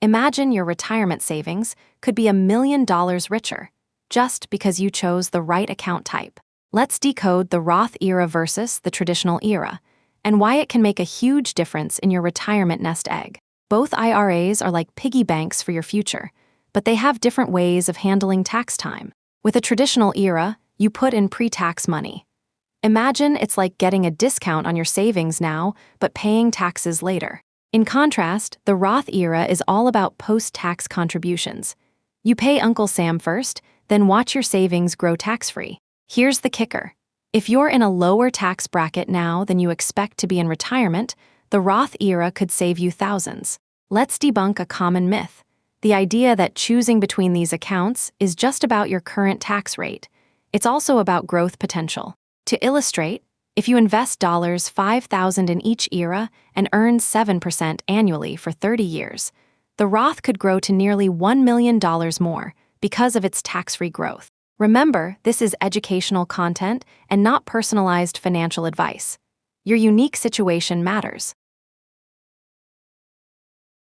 Imagine your retirement savings could be $1 million richer, just because you chose the right account type. Let's decode the Roth era versus the traditional era, and why it can make a huge difference in your retirement nest egg. Both IRAs are like piggy banks for your future, but they have different ways of handling tax time. With a traditional era, you put in pre-tax money. Imagine it's like getting a discount on your savings now, but paying taxes later. In contrast, the Roth era is all about post-tax contributions. You pay Uncle Sam first, then watch your savings grow tax-free. Here's the kicker. If you're in a lower tax bracket now than you expect to be in retirement, the Roth era could save you thousands. Let's debunk a common myth: the idea that choosing between these accounts is just about your current tax rate. It's also about growth potential. To illustrate, if you invest $5,000 in each era and earn 7% annually for 30 years, the Roth could grow to nearly $1 million more because of its tax-free growth. Remember, this is educational content and not personalized financial advice. Your unique situation matters.